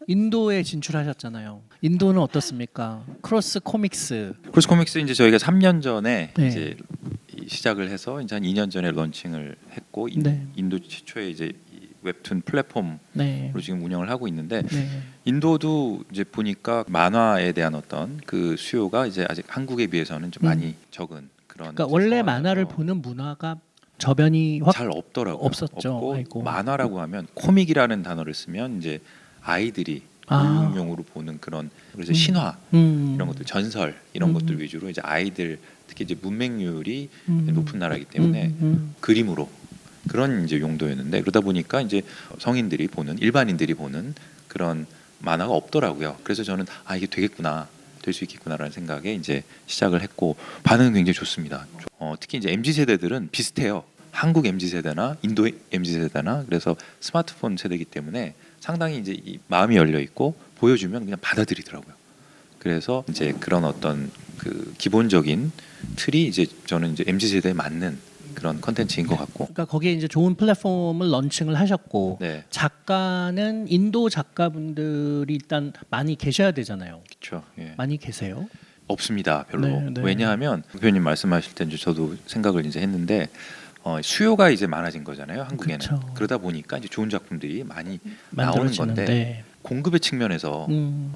인도에 진출하셨잖아요. 인도는 어떻습니까? 크로스 코믹스. 크로스 코믹스 이제 저희가 3년 전에 네. 이제 시작을 해서 이제 한 2년 전에 런칭을 했고 네. 인도 최초의 이제 이 웹툰 플랫폼으로 네. 지금 운영을 하고 있는데 네. 인도도 이제 보니까 만화에 대한 어떤 그 수요가 이제 아직 한국에 비해서는 좀 많이 적은 그런. 그러니까 이제 원래 상황이라서 만화를 보는 문화가 저변이 확 잘 없더라고요. 없었죠. 없고 아이고. 만화라고 하면 코믹이라는 단어를 쓰면 이제 아이들이 아. 교육용으로 보는 그런 그래서 신화 이런 것들 전설 이런 것들 위주로 이제 아이들 특히 이제 문맹률이 높은 나라이기 때문에 그림으로 그런 이제 용도였는데 그러다 보니까 이제 성인들이 보는 일반인들이 보는 그런 만화가 없더라고요. 그래서 저는 아 이게 되겠구나 될 수 있겠구나라는 생각에 이제 시작을 했고 반응은 굉장히 좋습니다. 특히 이제 MZ 세대들은 비슷해요. 한국 MZ 세대나 인도 MZ 세대나 그래서 스마트폰 세대이기 때문에 상당히 이제 이 마음이 열려 있고 보여주면 그냥 받아들이더라고요. 그래서 이제 그런 어떤 그 기본적인 틀이 이제 저는 이제 MZ 세대에 맞는 그런 컨텐츠인 것 같고. 그러니까 거기에 이제 좋은 플랫폼을 런칭을 하셨고 네, 작가는 인도 작가분들이 일단 많이 계셔야 되잖아요. 그렇죠. 예. 많이 계세요? 없습니다, 별로. 네, 네. 왜냐하면 대표님 말씀하실 때 이제 저도 생각을 이제 했는데 수요가 이제 많아진 거잖아요, 한국에는. 그쵸. 그러다 보니까 이제 좋은 작품들이 많이 나오는 만들어지는데. 건데 공급의 측면에서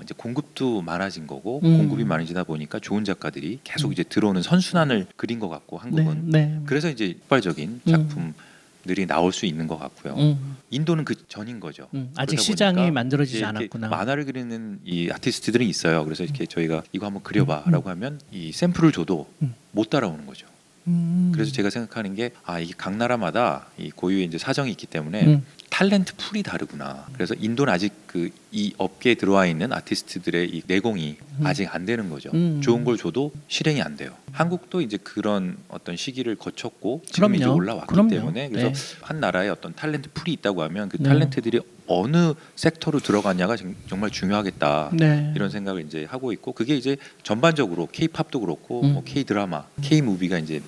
이제 공급도 많아진 거고 공급이 많아지다 보니까 좋은 작가들이 계속 이제 들어오는 선순환을 그린 것 같고 한국은. 네. 그래서 이제 폭발적인 작품들이 나올 수 있는 것 같고요. 인도는 그 전인 거죠. 아직 그러다 시장이 보니까 만들어지지 이제 이렇게 않았구나. 만화를 그리는 이 아티스트들이 있어요. 그래서 이렇게 저희가 이거 한번 그려봐라고 하면 이 샘플을 줘도 못 따라오는 거죠. 그래서 제가 생각하는 게 이게 각 나라마다 이 고유의 이제 사정이 있기 때문에 탤런트 풀이 다르구나. 그래서 인도는 아직 그 이 업계에 들어와 있는 아티스트들의 이 내공이 아직 안 되는 거죠. 좋은 걸 줘도 실행이 안 돼요. 한국도 이제 그런 어떤 시기를 거쳤고 지금 이제 그럼요. 올라왔기 그럼요. 때문에 그래서 네. 한 나라에 어떤 탤런트 풀이 있다고 하면 그 탤런트들이 어느 섹터로 들어가냐가 정말 중요하겠다. 네. 이런 생각을 이제 하고 있고 그게 이제 전반적으로 K-팝도 그렇고 뭐 K-드라마, K-무비가 이제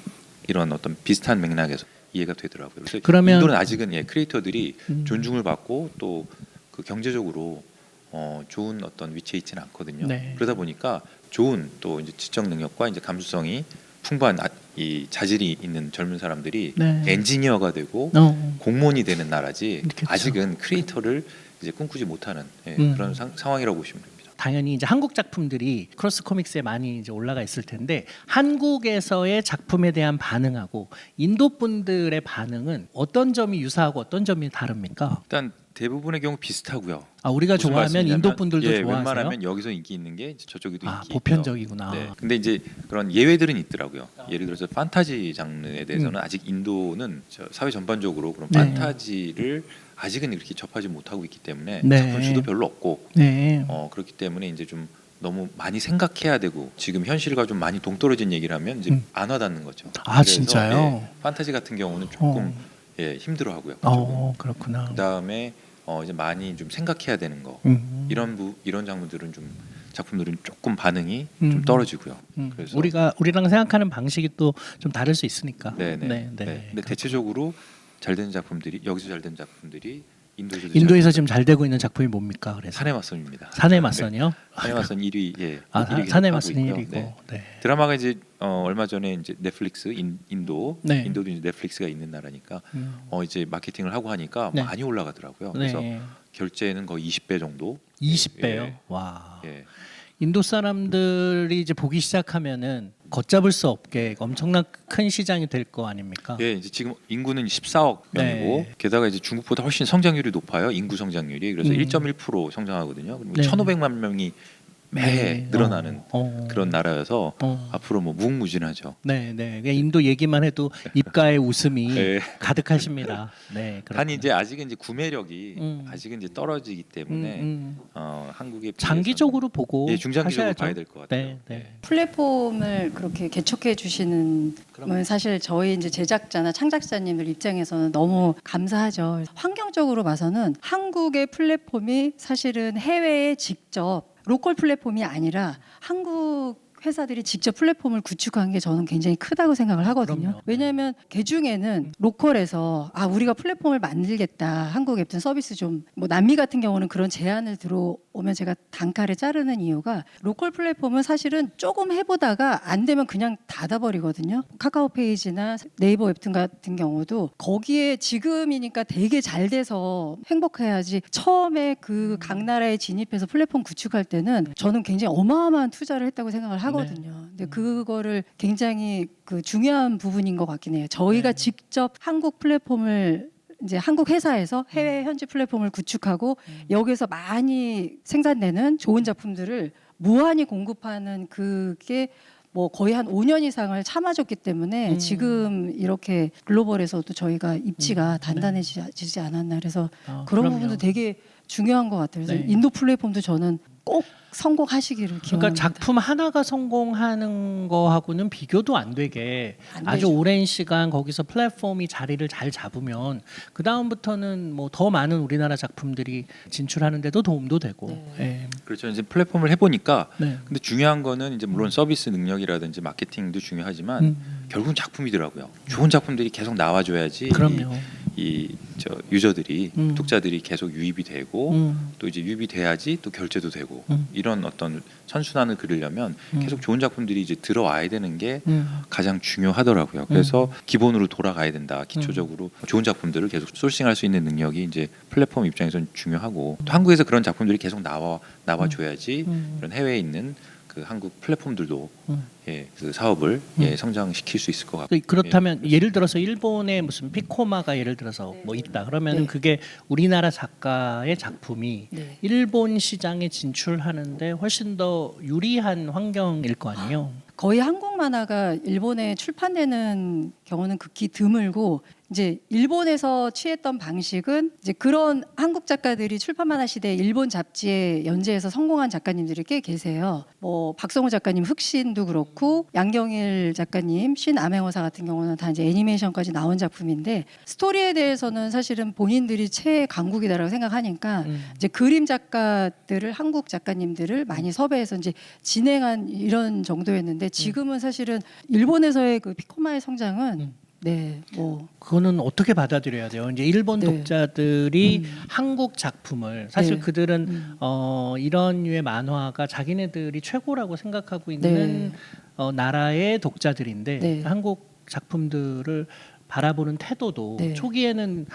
이런 어떤 비슷한 맥락에서 이해가 되더라고요. 그래서 그러면 인도는 아직은 크리에이터들이 존중을 받고 또 그 경제적으로 좋은 어떤 위치에 있지는 않거든요. 네. 그러다 보니까 좋은 또 이제 지적 능력과 이제 감수성이 풍부한 이 자질이 있는 젊은 사람들이 네. 엔지니어가 되고 공무원이 되는 나라지 그렇겠죠. 아직은 크리에이터를 이제 꿈꾸지 못하는 그런 상황이라고 보시면 됩니다. 당연히 이제 한국 작품들이 크로스 코믹스에 많이 이제 올라가 있을 텐데 한국에서의 작품에 대한 반응하고 인도 분들의 반응은 어떤 점이 유사하고 어떤 점이 다릅니까? 일단 대부분의 경우 비슷하고요. 우리가 무슨 좋아하면 말씀이냐면, 인도 분들도 좋아하세요? 웬만하면 여기서 인기 있는 게 저쪽에도 인기 있고요. 보편적이구나. 네. 근데 이제 그런 예외들은 있더라고요. 예를 들어서 판타지 장르에 대해서는 아직 인도는 사회 전반적으로 그런 네. 판타지를 아직은 이렇게 접하지 못하고 있기 때문에 네. 작품 수도 별로 없고 네. 그렇기 때문에 이제 좀 너무 많이 생각해야 되고 지금 현실과 좀 많이 동떨어진 얘기를 하면 이제 안 와닿는 거죠. 아, 그래서, 진짜요? 판타지 같은 경우는 조금 힘들어하고요. 조금. 그렇구나. 그다음에 이제 많이 좀 생각해야 되는 거 이런 장르들은 좀 작품들은 조금 반응이 좀 떨어지고요. 그래서 우리랑 생각하는 방식이 또 좀 다를 수 있으니까. 네네. 근데 대체적으로 잘 되는 작품들이 여기서 잘 되는 작품들이 인도에서 지금 잘 되고 있는 작품이 뭡니까? 그래서 산의 맞선입니다. 산의 맞선이요? 산의 맞선 1위 산의 맞선이 1위고. 네. 드라마가 이제 얼마 전에 이제 넷플릭스 인도도 이제 넷플릭스가 있는 나라니까 이제 마케팅을 하고 하니까 네. 많이 올라가더라고요. 네. 그래서 결제는 거의 20배 정도. 20배요. 와. 예. 인도 사람들이 이제 보기 시작하면은 걷잡을 수 없게 엄청난 큰 시장이 될 거 아닙니까? 예, 이제 지금 인구는 14억 명이고 네. 게다가 이제 중국보다 훨씬 성장률이 높아요. 인구 성장률이. 그래서 1.1% 성장하거든요. 그럼 1,500만 명이 매해 늘어나는 그런 나라여서 앞으로 뭐 무궁무진하죠. 네. 그러니까 인도 얘기만 해도 입가에 웃음이 네. 가득하십니다. 네. 단 이제 아직은 이제 구매력이 아직은 이제 떨어지기 때문에 한국의 장기적으로 보고 중장기적으로 하셔야죠. 봐야 될 것 같아요. 네. 플랫폼을 그렇게 개척해 주시는 건 사실 저희 이제 제작자나 창작자님들 입장에서는 너무 감사하죠. 환경적으로 봐서는 한국의 플랫폼이 사실은 해외에 직접 로컬 플랫폼이 아니라 한국 회사들이 직접 플랫폼을 구축한 게 저는 굉장히 크다고 생각을 하거든요. 그럼요. 왜냐하면 개중에는 로컬에서 우리가 플랫폼을 만들겠다. 한국 웹툰 서비스 좀 뭐 남미 같은 경우는 그런 제안을 들어오면 제가 단칼에 자르는 이유가 로컬 플랫폼은 사실은 조금 해보다가 안 되면 그냥 닫아버리거든요. 카카오 페이지나 네이버 웹툰 같은 경우도 거기에 지금이니까 되게 잘 돼서 행복해야지 처음에 그 각 나라에 진입해서 플랫폼 구축할 때는 저는 굉장히 어마어마한 투자를 했다고 생각을 하거든요. 근데 그거를 굉장히 그 중요한 부분인 것 같긴 해요. 저희가 직접 한국 플랫폼을 이제 한국 회사에서 해외 현지 플랫폼을 구축하고 여기서 많이 생산되는 좋은 작품들을 무한히 공급하는 그게 뭐 거의 한 5년 이상을 참아줬기 때문에 지금 이렇게 글로벌에서도 저희가 입지가 단단해지지 않았나. 그래서 그런 그럼요. 부분도 되게 중요한 것 같아요. 그래서 네. 인도 플랫폼도 저는 꼭 성공하시기를 기원합니다. 그러니까 작품 하나가 성공하는 거하고는 비교도 안 되게 안 아주 되죠. 오랜 시간 거기서 플랫폼이 자리를 잘 잡으면 그 다음부터는 뭐 더 많은 우리나라 작품들이 진출하는데도 도움도 되고. 네. 예. 그렇죠. 이제 플랫폼을 해보니까 네. 근데 중요한 거는 이제 물론 서비스 능력이라든지 마케팅도 중요하지만 결국은 작품이더라고요. 좋은 작품들이 계속 나와줘야지 그럼요. 저 유저들이 음. 독자들이 계속 유입이 되고 또 이제 유입이 돼야지 또 결제도 되고 이런 어떤 선순환을 그리려면 계속 좋은 작품들이 이제 들어와야 되는 게 가장 중요하더라고요. 그래서 기본으로 돌아가야 된다. 기초적으로 좋은 작품들을 계속 소싱할 수 있는 능력이 이제 플랫폼 입장에서는 중요하고 또 한국에서 그런 작품들이 계속 나와줘야지 이런 해외에 있는 그 한국 플랫폼들도 그 사업을 성장시킬 수 있을 것 같고. 그렇다면 예를 들어서 일본의 무슨 피코마가 예를 들어서 뭐 있다 그러면은 네. 그게 우리나라 작가의 작품이 네. 일본 시장에 진출하는데 훨씬 더 유리한 환경일 거 아니에요. 거의 한국 만화가 일본에 출판되는 경우는 극히 드물고 이제 일본에서 취했던 방식은 이제 그런 한국 작가들이 출판 만화 시대에 일본 잡지에 연재해서 성공한 작가님들이 꽤 계세요. 뭐 박성호 작가님 흑신도 그렇고 양경일 작가님 신 암행어사 같은 경우는 다 이제 애니메이션까지 나온 작품인데 스토리에 대해서는 사실은 본인들이 최강국이다라고 생각하니까 이제 그림 작가들을 한국 작가님들을 많이 섭외해서 이제 진행한 이런 정도였는데 지금은 사실은 일본에서의 그 피코마의 성장은 네, 뭐 그거는 어떻게 받아들여야 돼요? 이제 일본 네. 독자들이 한국 작품을 사실 네. 그들은 이런 류의 만화가 자기네들이 최고라고 생각하고 있는 나라의 독자들인데 네. 한국 작품들을 바라보는 태도도 네. 초기에는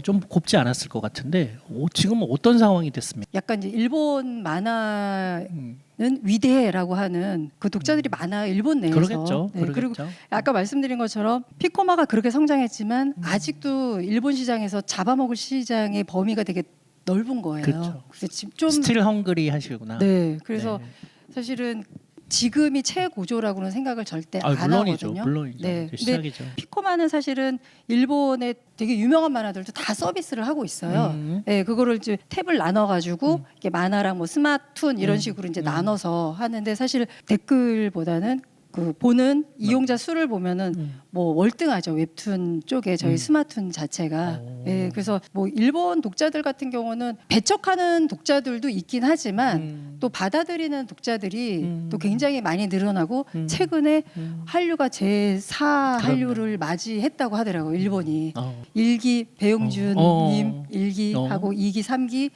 좀 곱지 않았을 것 같은데 지금은 어떤 상황이 됐습니까? 약간 이제 일본 만화는 위대해라고 하는 그 독자들이 많아요. 일본 내에서. 그러겠죠. 네, 그러겠죠. 그리고 아까 말씀드린 것처럼 피코마가 그렇게 성장했지만 아직도 일본 시장에서 잡아먹을 시장의 범위가 되게 넓은 거예요. 그렇죠. 그래서 지금 좀 스틸 헝그리 하시구나. 네, 그래서 네. 사실은 지금이 최고조라고는 생각을 절대 안 물론이죠. 하거든요. 물론이죠. 네, 이제 근데 시작이죠. 피코마는 사실은 일본의 되게 유명한 만화들도 다 서비스를 하고 있어요. 네, 그거를 이제 탭을 나눠가지고 이게 만화랑 뭐 스마툰 이런 식으로 이제 나눠서 하는데 사실 댓글보다는 그 보는 이용자 수를 보면은 뭐 월등하죠. 웹툰 쪽에 저희 스마툰 자체가. 예, 그래서 뭐 일본 독자들 같은 경우는 배척하는 독자들도 있긴 하지만 또 받아들이는 독자들이 또 굉장히 많이 늘어나고 최근에 한류가 제4 한류를 맞이했다고 하더라고요. 일본이. 일기 배용준님 일기하고 2기 3기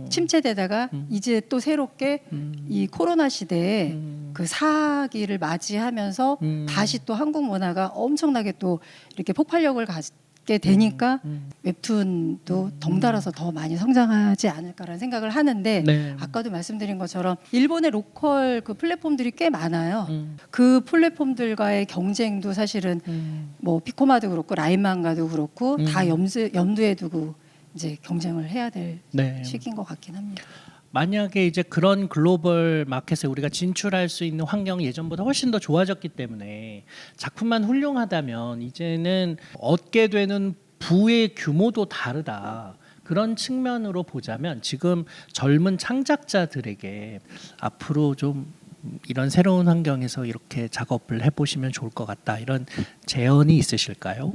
침체되다가 이제 또 새롭게 이 코로나 시대에 그 4기를 맞이하면서 다시 또 한국 문화가 엄청나게 또 이렇게 폭발력을 갖게 되니까 웹툰도 덩달아서 더 많이 성장하지 않을까라는 생각을 하는데 네. 아까도 말씀드린 것처럼 일본의 로컬 그 플랫폼들이 꽤 많아요. 그 플랫폼들과의 경쟁도 사실은 뭐 피코마도 그렇고 라인망가도 그렇고 다 염두에 두고 이제 경쟁을 해야 될 네. 시기인 것 같긴 합니다. 만약에 이제 그런 글로벌 마켓에 우리가 진출할 수 있는 환경이 예전보다 훨씬 더 좋아졌기 때문에 작품만 훌륭하다면 이제는 얻게 되는 부의 규모도 다르다. 그런 측면으로 보자면 지금 젊은 창작자들에게 앞으로 좀 이런 새로운 환경에서 이렇게 작업을 해보시면 좋을 것 같다. 이런 제언이 있으실까요?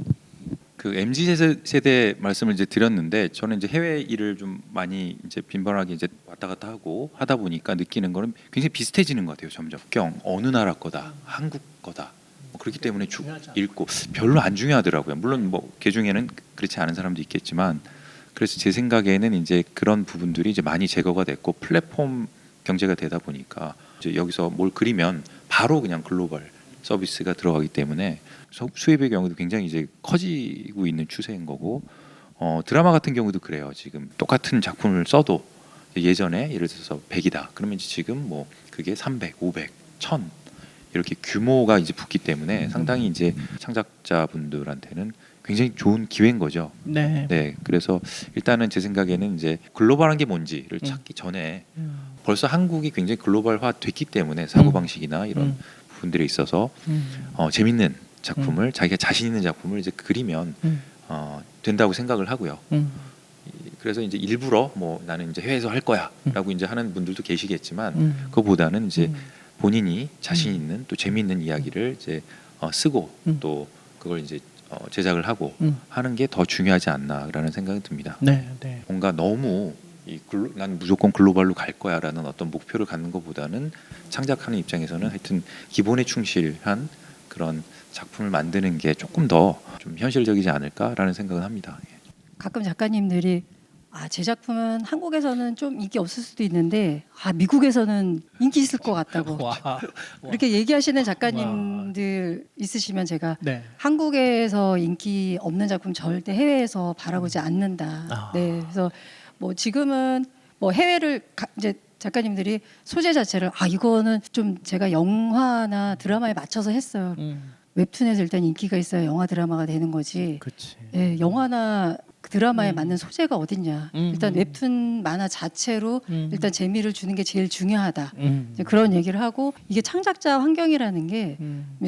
그 MZ 세대 말씀을 이제 드렸는데 저는 이제 해외 일을 좀 많이 이제 빈번하게 이제 왔다 갔다 하고 하다 보니까 느끼는 거는 굉장히 비슷해지는 것 같아요. 점점 국경 어느 나라 거다, 한국 거다. 뭐 그렇기 때문에 읽고 별로 안 중요하더라고요. 물론 뭐 개중에는 그렇지 않은 사람도 있겠지만, 그래서 제 생각에는 이제 그런 부분들이 이제 많이 제거가 됐고 플랫폼 경제가 되다 보니까 이제 여기서 뭘 그리면 바로 그냥 글로벌 서비스가 들어가기 때문에 수입의 경우도 굉장히 이제 커지고 있는 추세인 거고, 드라마 같은 경우도 그래요. 지금 똑같은 작품을 써도 예전에 예를 들어서 100이다 그러면 이제 지금 뭐 그게 300, 500, 1000 이렇게 규모가 이제 붙기 때문에 상당히 이제 창작자분들한테는 굉장히 좋은 기회인 거죠. 네. 네, 그래서 일단은 제 생각에는 이제 글로벌한 게 뭔지를 찾기 전에 벌써 한국이 굉장히 글로벌화 됐기 때문에 사고 방식이나 이런 부분들에 있어서 재밌는 작품을 자기가 자신 있는 작품을 이제 그리면 된다고 생각을 하고요. 그래서 이제 일부러 뭐 나는 이제 해외에서 할 거야라고 이제 하는 분들도 계시겠지만 그거보다는 이제 본인이 자신 있는 또 재미있는 이야기를 이제 쓰고 또 그걸 이제 제작을 하고 하는 게 더 중요하지 않나라는 생각이 듭니다. 네, 네. 뭔가 너무 난 무조건 글로벌로 갈 거야라는 어떤 목표를 갖는 것보다는 창작하는 입장에서는 하여튼 기본에 충실한 그런 작품을 만드는 게 조금 더 좀 현실적이지 않을까라는 생각은 합니다. 가끔 작가님들이 제 작품은 한국에서는 좀 인기 없을 수도 있는데 미국에서는 인기 있을 것 같다고 와. 이렇게 얘기하시는 작가님들 있으시면 제가 네. 한국에서 인기 없는 작품 절대 해외에서 바라보지 않는다. 네, 그래서 뭐 지금은 뭐 해외를 이제 작가님들이 소재 자체를 이거는 좀 제가 영화나 드라마에 맞춰서 했어요. 웹툰에서 일단 인기가 있어야 영화 드라마가 되는 거지. 그렇지. 예, 영화나 드라마에 맞는 소재가 어딨냐. 일단 웹툰 만화 자체로 일단 재미를 주는 게 제일 중요하다. 이제 그런 얘기를 하고, 이게 창작자 환경이라는 게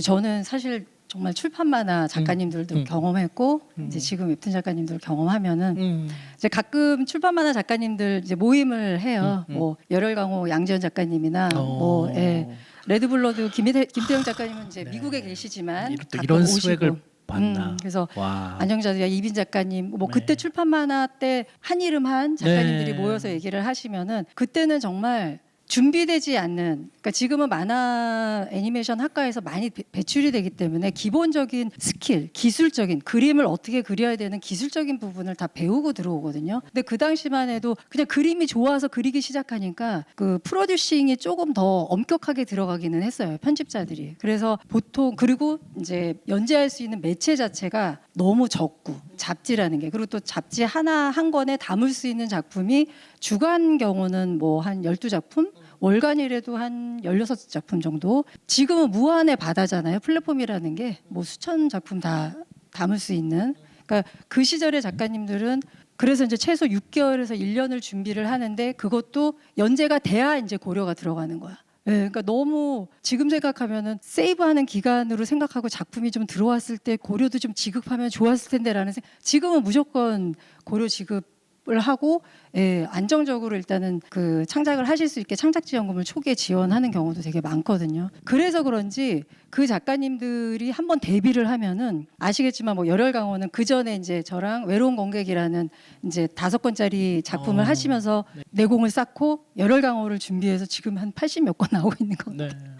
저는 사실 정말 출판 만화 작가님들도 경험했고 이제 지금 웹툰 작가님들 경험하면은 이제 가끔 출판 만화 작가님들 이제 모임을 해요. 뭐 열혈강호 양지연 작가님이나 뭐 레드블러드 김태형 작가님은 이제 미국에 계시지만 가끔 이런 오시고. 스웩을 봤나. 그래서 와. 안정자두야 이빈 작가님 뭐 네. 그때 출판 만화 때 한이름 한 작가님들이 네. 모여서 얘기를 하시면은 그때는 정말 준비되지 않는, 그러니까 지금은 만화 애니메이션 학과에서 많이 배출이 되기 때문에 기본적인 스킬, 기술적인 그림을 어떻게 그려야 되는 기술적인 부분을 다 배우고 들어오거든요. 근데 그 당시만 해도 그냥 그림이 좋아서 그리기 시작하니까 그 프로듀싱이 조금 더 엄격하게 들어가기는 했어요, 편집자들이. 그래서 보통, 그리고 이제 연재할 수 있는 매체 자체가 너무 적고, 잡지라는 게, 그리고 또 잡지 하나 한 권에 담을 수 있는 작품이 주간 경우는 뭐 한 12작품, 월간이라도 한 16작품 정도. 지금은 무한의 바다잖아요. 플랫폼이라는 게 뭐 수천 작품 다 담을 수 있는. 그러니까 그 시절의 작가님들은 그래서 이제 최소 6개월에서 1년을 준비를 하는데, 그것도 연재가 돼야 이제 고려가 들어가는 거야. 네, 그러니까 너무 지금 생각하면은 세이브하는 기간으로 생각하고 작품이 좀 들어왔을 때 고려도 좀 지급하면 좋았을 텐데라는 지금은 무조건 고려 지급을 하고 안정적으로 일단은 그 창작을 하실 수 있게 창작지원금을 초기에 지원하는 경우도 되게 많거든요. 그래서 그런지 그 작가님들이 한번 데뷔를 하면은 아시겠지만 뭐 열혈강호는 그 전에 이제 저랑 외로운 공객이라는 이제 5권짜리 작품을 하시면서 내공을 쌓고 열혈강호를 준비해서 지금 한 80몇 권 나오고 있는 겁니다. 네.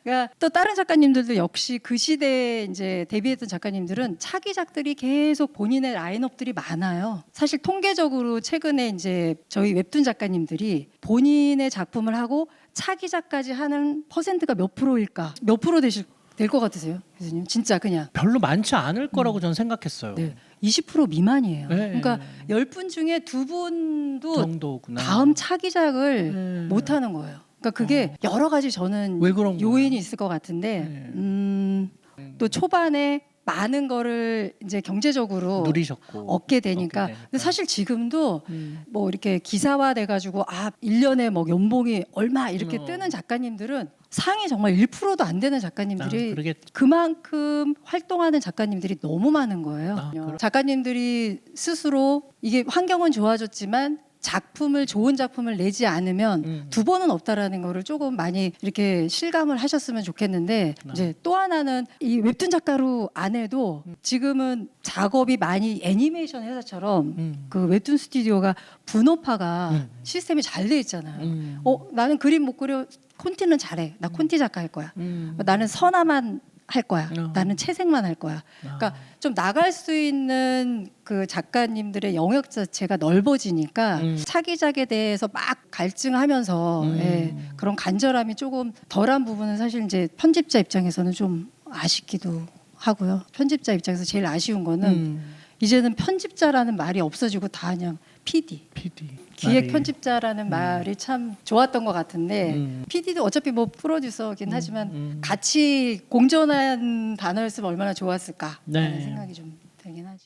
그러니까 또 다른 작가님들도 역시 그 시대에 이제 데뷔했던 작가님들은 차기작들이 계속 본인의 라인업들이 많아요. 사실 통계적으로 최근에 이제 저희 웹툰 작가님들이 본인의 작품을 하고 차기작까지 하는 퍼센트가 몇 프로일까? 몇 프로 될 것 같으세요, 교수님? 진짜 그냥 별로 많지 않을 거라고 저는 생각했어요. 네, 20% 미만이에요. 네. 그러니까 10분 중에 2분도 정도구나. 다음 차기작을 못 하는 거예요. 그러니까 그게 여러 가지 저는 왜 그런 거예요? 요인이 있을 것 같은데 또 초반에 많은 거를 이제 경제적으로 누리셨고 얻게 되니까. 근데 사실 지금도 뭐 이렇게 기사화 돼가지고 1년에 뭐 연봉이 얼마 이렇게 뜨는 작가님들은 상이 정말 1%도 안 되는 작가님들이 그러겠죠. 그만큼 활동하는 작가님들이 너무 많은 거예요. 작가님들이 스스로 이게 환경은 좋아졌지만 작품을 좋은 작품을 내지 않으면 두 번은 없다라는 거를 조금 많이 이렇게 실감을 하셨으면 좋겠는데 이제 또 하나는 이 웹툰 작가로 안 해도 지금은 작업이 많이 애니메이션 회사처럼 그 웹툰 스튜디오가 분업화가 시스템이 잘 돼 있잖아요. 나는 그림 못 그려 콘티는 잘해. 나 콘티 작가 할 거야. 나는 선화만 할 거야. 나는 채색만 할 거야. 그러니까 좀 나갈 수 있는 그 작가님들의 영역 자체가 넓어지니까 차기작에 대해서 막 갈증하면서 예, 그런 간절함이 조금 덜한 부분은 사실 이제 편집자 입장에서는 좀 아쉽기도 하고요. 편집자 입장에서 제일 아쉬운 거는 이제는 편집자라는 말이 없어지고 다 그냥 PD. 기획 편집자라는 말이 참 좋았던 것 같은데 PD도 어차피 뭐 프로듀서긴 하지만 같이 공존한 단어였으면 얼마나 좋았을까라는 네. 생각이 좀 들긴 하죠.